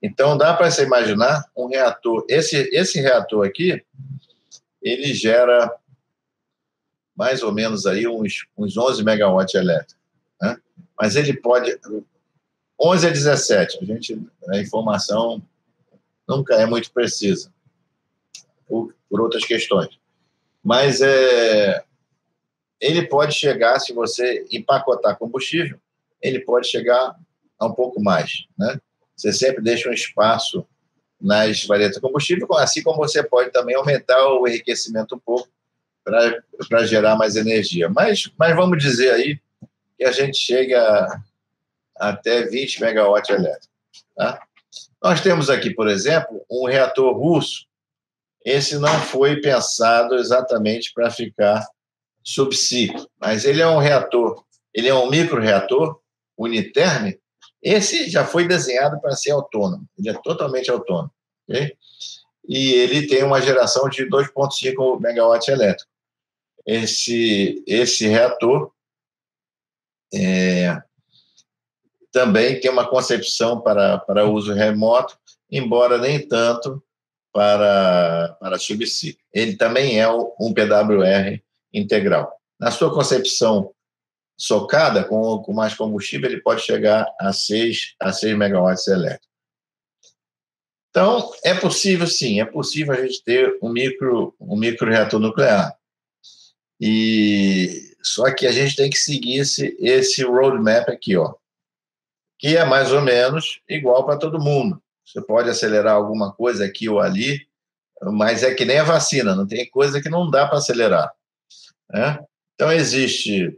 Então, dá para você imaginar um reator. Esse reator aqui, ele gera mais ou menos aí uns 11 megawatts elétricos, né? Mas ele pode... 11 a 17, a informação nunca é muito precisa, por outras questões. Mas ele pode chegar, se você empacotar combustível, ele pode chegar a um pouco mais, né? Você sempre deixa um espaço nas varetas de combustível, assim como você pode também aumentar o enriquecimento um pouco para gerar mais energia. Mas vamos dizer aí que a gente chega até 20 megawatts elétricos. Tá? Nós temos aqui, por exemplo, um reator russo. Esse não foi pensado exatamente para ficar subsídio, mas ele é um reator, ele é um microreator uniterme. Esse já foi desenhado para ser autônomo, ele é totalmente autônomo, ok? E ele tem uma geração de 2,5 megawatts elétricos. Esse reator também tem uma concepção para uso remoto, embora nem tanto para subsídio. Ele também é um PWR integral. Na sua concepção socada, com mais combustível, ele pode chegar a 6 megawatts elétricos. Então, é possível, sim, é possível a gente ter um microreator nuclear. Só que a gente tem que seguir esse roadmap aqui, ó, que é mais ou menos igual para todo mundo. Você pode acelerar alguma coisa aqui ou ali, mas é que nem a vacina, não tem coisa que não dá para acelerar, né? Então, existe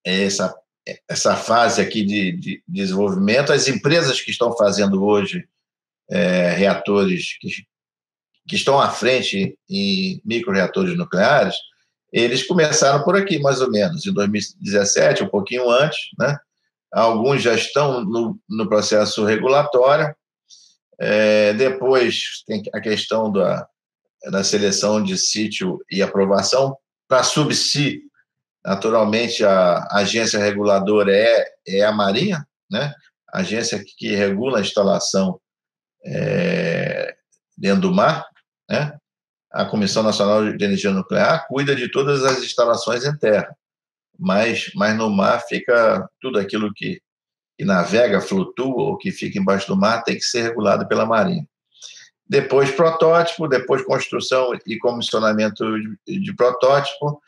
essa fase aqui de desenvolvimento. As empresas que estão fazendo hoje reatores que estão à frente em microreatores nucleares, eles começaram por aqui, mais ou menos, em 2017, um pouquinho antes, né? Alguns já estão no processo regulatório. Depois tem a questão da seleção de sítio e aprovação. Para subsídio, naturalmente, a agência reguladora é a Marinha, né? A agência que regula a instalação dentro do mar, né? A Comissão Nacional de Energia Nuclear cuida de todas as instalações em terra, mas no mar fica tudo aquilo que navega, flutua ou que fica embaixo do mar tem que ser regulado pela Marinha. Depois protótipo, depois construção e comissionamento de protótipo,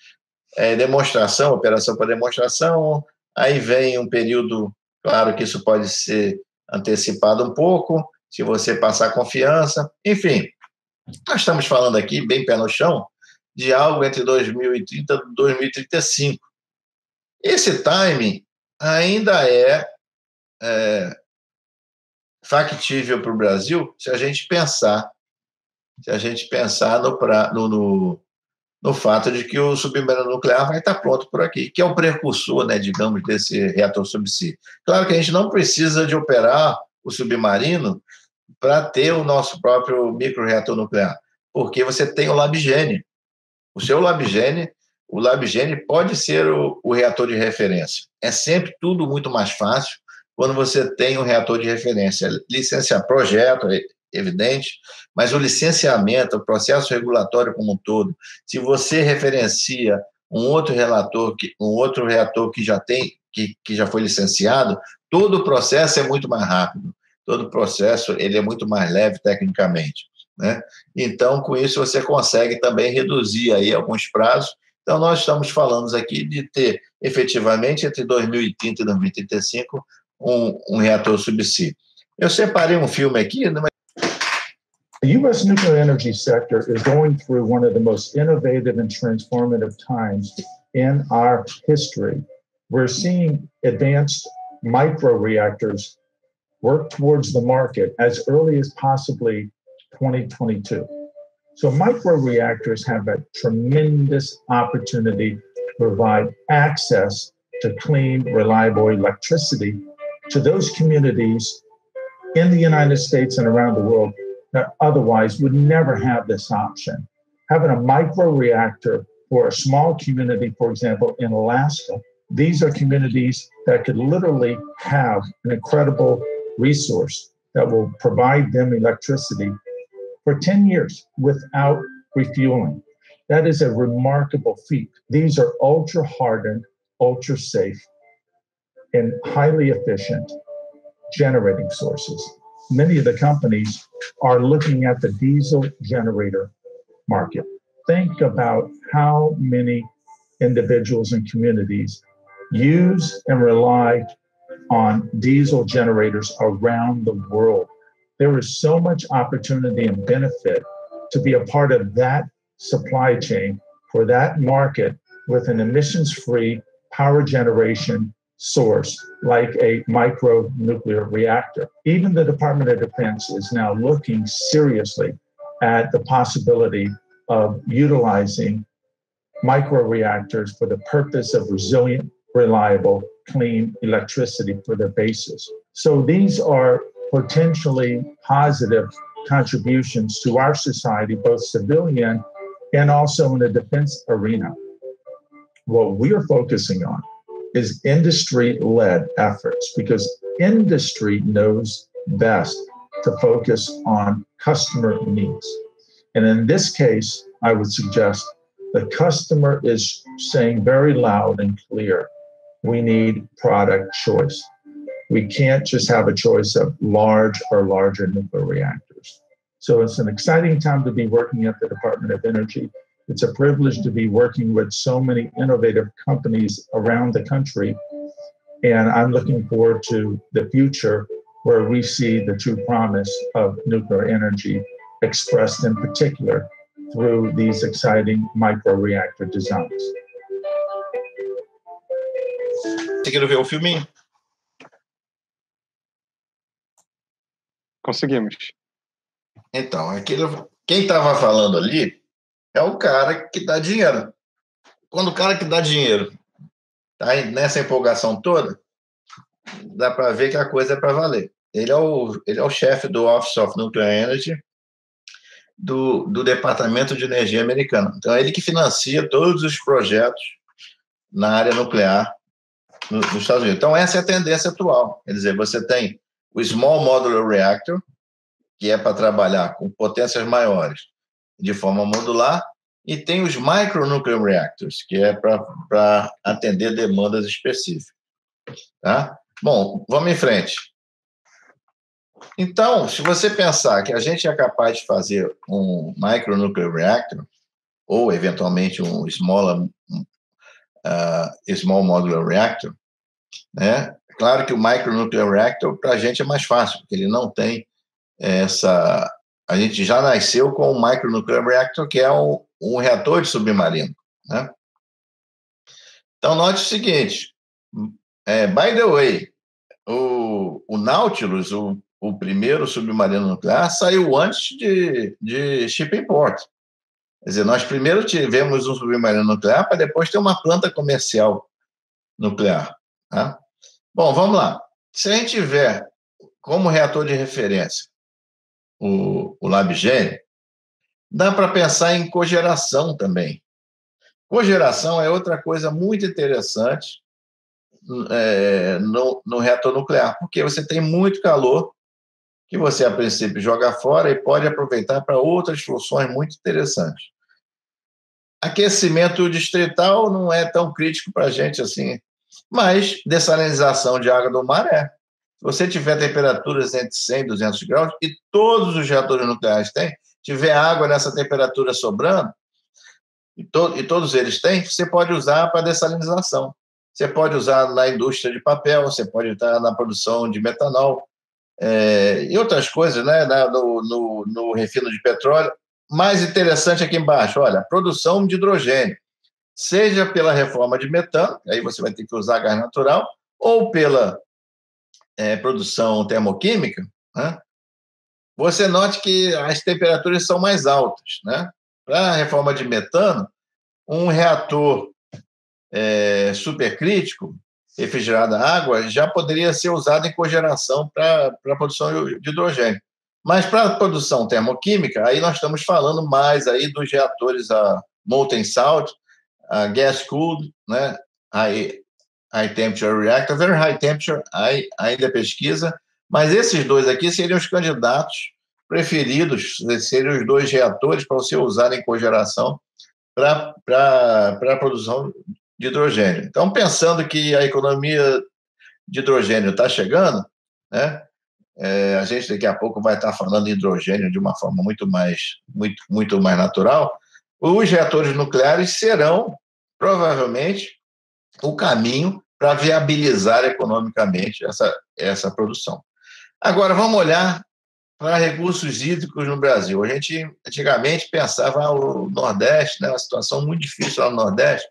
demonstração, operação para demonstração, aí vem um período, claro que isso pode ser antecipado um pouco, se você passar confiança, enfim, nós estamos falando aqui, bem pé no chão, de algo entre 2030 e 2035. Esse timing ainda é factível para o Brasil se a gente pensar se a gente pensar no fato de que o submarino nuclear vai estar pronto por aqui, que é o precursor, né, digamos, desse reator subsídio. Claro que a gente não precisa de operar o submarino para ter o nosso próprio microreator nuclear, porque você tem o LabGene. O LabGene pode ser o reator de referência. É sempre tudo muito mais fácil quando você tem um reator de referência. Licenciar projeto, é evidente, mas o licenciamento, o processo regulatório como um todo, se você referencia um outro reator que já tem, que já foi licenciado, todo o processo é muito mais rápido. Todo o processo ele é muito mais leve tecnicamente, né? Então, com isso, você consegue também reduzir aí alguns prazos. Então, nós estamos falando aqui de ter, efetivamente, entre 2030 e 2035, um reator subsídio. Eu separei um filme aqui. The U.S. nuclear energy sector is going through one of the most innovative and transformative times in our history. We're seeing advanced microreactors work towards the market as early as possibly 2022. So microreactors have a tremendous opportunity to provide access to clean, reliable electricity to those communities in the United States and around the world that otherwise would never have this option. Having a microreactor for a small community, for example, in Alaska, these are communities that could literally have an incredible resource that will provide them electricity for 10 years without refueling. That is a remarkable feat. These are ultra hardened, ultra safe, and highly efficient generating sources. Many of the companies are looking at the diesel generator market. Think about how many individuals and communities use and rely on diesel generators around the world. There is so much opportunity and benefit to be a part of that supply chain for that market with an emissions-free power generation source like a micronuclear reactor. Even the Department of Defense is now looking seriously at the possibility of utilizing microreactors for the purpose of resilient, reliable, clean electricity for their bases. So these are potentially positive contributions to our society, both civilian and also in the defense arena. What we are focusing on is industry-led efforts because industry knows best to focus on customer needs. And in this case, I would suggest the customer is saying very loud and clear, we need product choice. We can't just have a choice of large or larger nuclear reactors. So it's an exciting time to be working at the Department of Energy. It's a privilege to be working with so many innovative companies around the country. And I'm looking forward to the future where we see the true promise of nuclear energy expressed in particular through these exciting microreactor designs. Conseguiram ver o filminho? Conseguimos. Então, quem estava falando ali é o cara que dá dinheiro. Quando o cara que dá dinheiro está nessa empolgação toda, dá para ver que a coisa é para valer. Ele é o chefe do Office of Nuclear Energy do Departamento de Energia americano. Então, é ele que financia todos os projetos na área nuclear nos Estados Unidos. Então, essa é a tendência atual. Quer dizer, você tem o Small Modular Reactor, que é para trabalhar com potências maiores de forma modular, e tem os Micronuclear Reactors, que é para atender demandas específicas. Tá? Bom, vamos em frente. Então, se você pensar que a gente é capaz de fazer um Micronuclear Reactor, ou, eventualmente, um Small Modular Reactor, né? Claro que o Micronuclear Reactor, para a gente, é mais fácil, porque ele não tem essa... A gente já nasceu com o Micronuclear Reactor, que é um reator de submarino, né? Então, note o seguinte, by the way, o Nautilus, o o primeiro submarino nuclear saiu antes de Shippingport. Quer dizer, nós primeiro tivemos um submarino nuclear para depois ter uma planta comercial nuclear. Tá? Bom, vamos lá. Se a gente tiver como reator de referência o LabGen, dá para pensar em cogeração também. Cogeração é outra coisa muito interessante no reator nuclear, porque você tem muito calor que você, a princípio, joga fora e pode aproveitar para outras funções muito interessantes. Aquecimento distrital não é tão crítico para a gente assim, mas dessalinização de água do mar é. Se você tiver temperaturas entre 100 e 200 graus, e todos os reatores nucleares têm, tiver água nessa temperatura sobrando, e todos eles têm, você pode usar para dessalinização. Você pode usar na indústria de papel, você pode usar na produção de metanol, e outras coisas, né, no refino de petróleo. Mais interessante aqui embaixo, olha, produção de hidrogênio, seja pela reforma de metano, aí você vai ter que usar gás natural, ou pela produção termoquímica, né? Você note que as temperaturas são mais altas, né? Para a reforma de metano, um reator supercrítico, refrigerado a água, já poderia ser usado em cogeração para a produção de hidrogênio. Mas para a produção termoquímica, aí nós estamos falando mais aí dos reatores a molten salt, a gas cooled, né? High temperature reactor, very high temperature, ainda pesquisa, mas esses dois aqui seriam os candidatos preferidos, seriam os dois reatores para você usar em cogeração para a produção de hidrogênio. Então, pensando que a economia de hidrogênio está chegando, né? A gente daqui a pouco vai estar falando de hidrogênio de uma forma muito mais natural. Os reatores nucleares serão, provavelmente, o caminho para viabilizar economicamente essa produção. Agora, vamos olhar para recursos hídricos no Brasil. A gente, antigamente, pensava o Nordeste, né, uma situação muito difícil lá no Nordeste,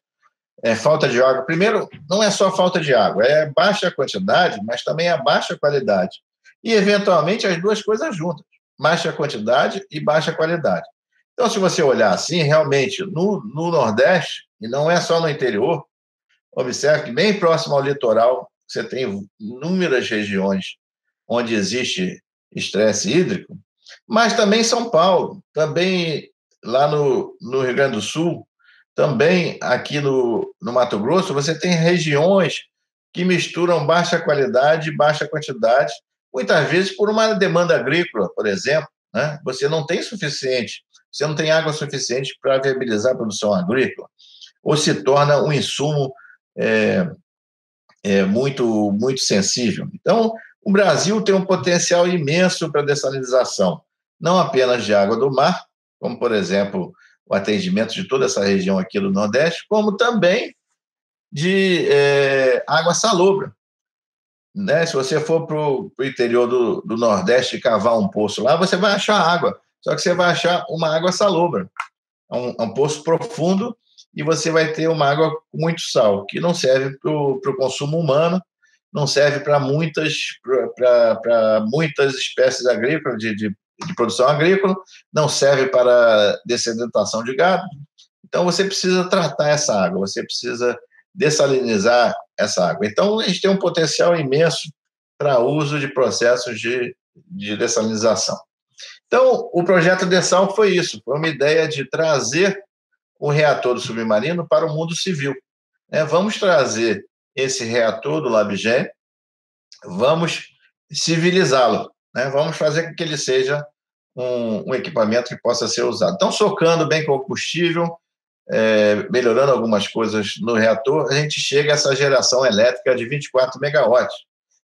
falta de água. Primeiro, não é só falta de água, é baixa quantidade, mas também é baixa qualidade. E, eventualmente, as duas coisas juntas, baixa quantidade e baixa qualidade. Então, se você olhar assim, realmente, no Nordeste, e não é só no interior, observe que bem próximo ao litoral, você tem inúmeras regiões onde existe estresse hídrico, mas também São Paulo, também lá no Rio Grande do Sul, também aqui no Mato Grosso, você tem regiões que misturam baixa qualidade e baixa quantidade, muitas vezes por uma demanda agrícola, por exemplo, né? Você não tem água suficiente para viabilizar a produção agrícola, ou se torna um insumo muito sensível. Então, o Brasil tem um potencial imenso para dessalinização, não apenas de água do mar, como, por exemplo, o atendimento de toda essa região aqui do Nordeste, como também de água salobra. Né? Se você for para o interior do Nordeste e cavar um poço lá, você vai achar água, só que você vai achar uma água salobra. Um poço profundo, e você vai ter uma água com muito sal, que não serve para o consumo humano, não serve para muitas espécies agrícolas, de produção agrícola, não serve para dessedentação de gado. Então, você precisa tratar essa água, você precisa dessalinizar essa água. Então, a gente tem um potencial imenso para uso de processos de dessalinização. Então, o projeto Dessal foi isso, foi uma ideia de trazer o reator do submarino para o mundo civil. Vamos trazer esse reator do LabGen, vamos civilizá-lo, né? Vamos fazer com que ele seja um equipamento que possa ser usado. Então, socando bem combustível, melhorando algumas coisas no reator, a gente chega a essa geração elétrica de 24 megawatts,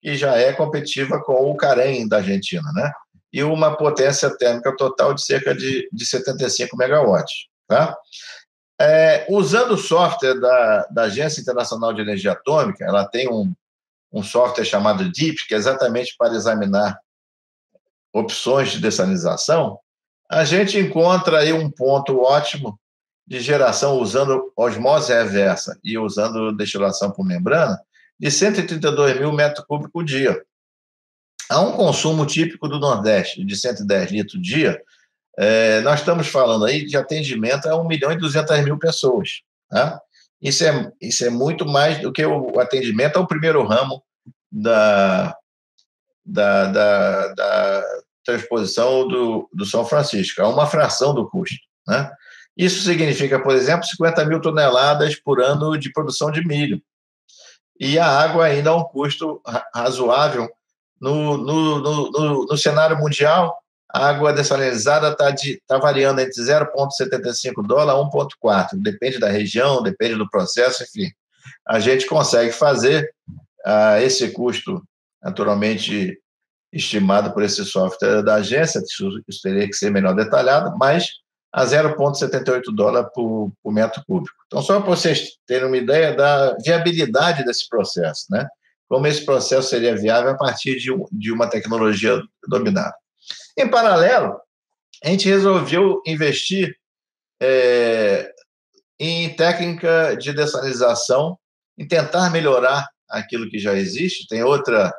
que já é competitiva com o Carém da Argentina, né? E uma potência térmica total de cerca de 75 megawatts. Tá? Usando o software da Agência Internacional de Energia Atômica, ela tem um software chamado DEEP, que é exatamente para examinar opções de dessalinização, a gente encontra aí um ponto ótimo de geração usando osmose reversa e usando destilação por membrana de 132 mil metros cúbicos por dia. a um consumo típico do Nordeste de 110 litros dia, nós estamos falando aí de atendimento a 1.200.000 pessoas. Tá? Isso é muito mais do que o atendimento ao primeiro ramo da transposição do São Francisco, a uma fração do custo. Né? Isso significa, por exemplo, 50.000 toneladas por ano de produção de milho. E a água ainda é um custo razoável. No cenário mundial, a água dessalinizada está variando entre $0,75 a 1,4. Depende da região, depende do processo, enfim. A gente consegue fazer esse custo, naturalmente estimado por esse software da agência, isso teria que ser melhor detalhado, mas a $0,78 por metro cúbico. Então, só para vocês terem uma ideia da viabilidade desse processo, né? Como esse processo seria viável a partir de uma tecnologia dominada. Em paralelo, a gente resolveu investir em técnica de dessalinização, em tentar melhorar aquilo que já existe. Tem outra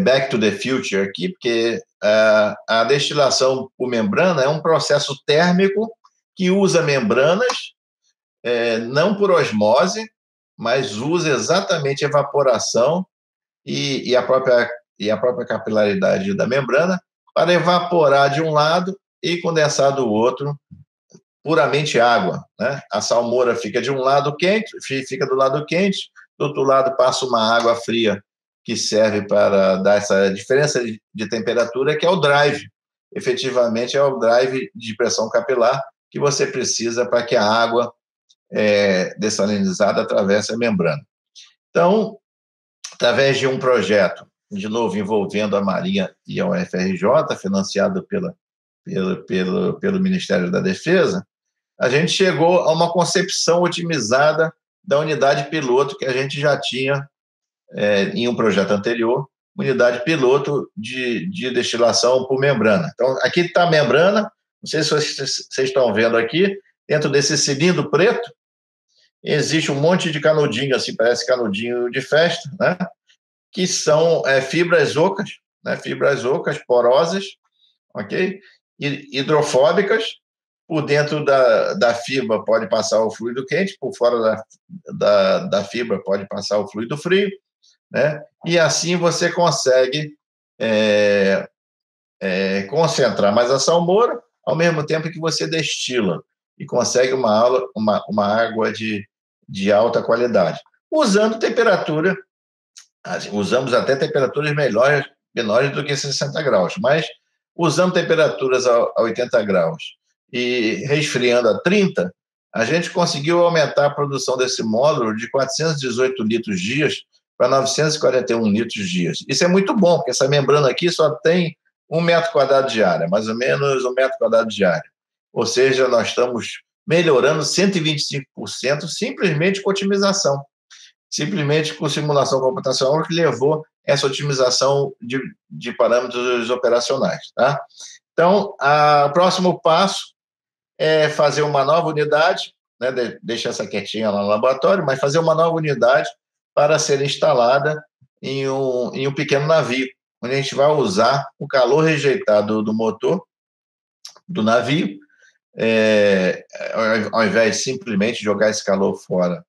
back to the future aqui, porque a destilação por membrana é um processo térmico que usa membranas, não por osmose, mas usa exatamente a evaporação e a própria capilaridade da membrana para evaporar de um lado e condensar do outro puramente água. Né? A salmoura fica de um lado quente, fica do lado quente, do outro lado passa uma água fria que serve para dar essa diferença de temperatura, que é o drive. Efetivamente, é o drive de pressão capilar que você precisa para que a água dessalinizada atravesse a membrana. Então, através de um projeto, de novo, envolvendo a Marinha e a UFRJ, financiado pelo Ministério da Defesa, a gente chegou a uma concepção otimizada da unidade piloto que a gente já tinha em um projeto anterior, unidade piloto de destilação por membrana. Então, aqui está a membrana, não sei se vocês estão vendo aqui, dentro desse cilindro preto, existe um monte de canudinho, assim, parece canudinho de festa, né? Que são fibras ocas, né? Fibras ocas porosas, ok? Hidrofóbicas. Por dentro da fibra pode passar o fluido quente, por fora da fibra pode passar o fluido frio, né? E assim você consegue concentrar mais a salmoura, ao mesmo tempo que você destila, e consegue uma água de alta qualidade. Usando temperatura, usamos até temperaturas menores do que 60 graus, mas usando temperaturas a 80 graus e resfriando a 30, a gente conseguiu aumentar a produção desse módulo de 418 litros dias para 941 litros dias. Isso é muito bom, porque essa membrana aqui só tem 1 metro quadrado de área, mais ou menos 1 metro quadrado de área. Ou seja, nós estamos melhorando 125% simplesmente com otimização, simplesmente com simulação computacional que levou essa otimização de parâmetros operacionais. Tá? Então, o próximo passo é fazer uma nova unidade, né, deixar essa quietinha lá no laboratório, mas fazer uma nova unidade para ser instalada em um pequeno navio, onde a gente vai usar o calor rejeitado do motor do navio, ao invés de simplesmente jogar esse calor fora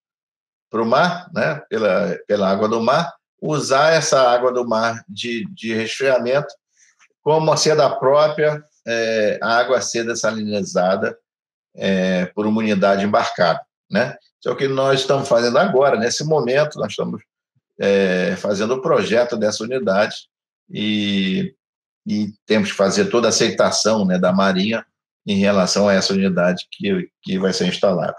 para o mar, né, pela água do mar, usar essa água do mar de resfriamento como a seda própria, a água a ser dessalinizada por uma unidade embarcada. Né? Isso é o que nós estamos fazendo agora, nesse momento, nós estamos fazendo o projeto dessa unidade e temos que fazer toda a aceitação, né, da Marinha em relação a essa unidade que vai ser instalada.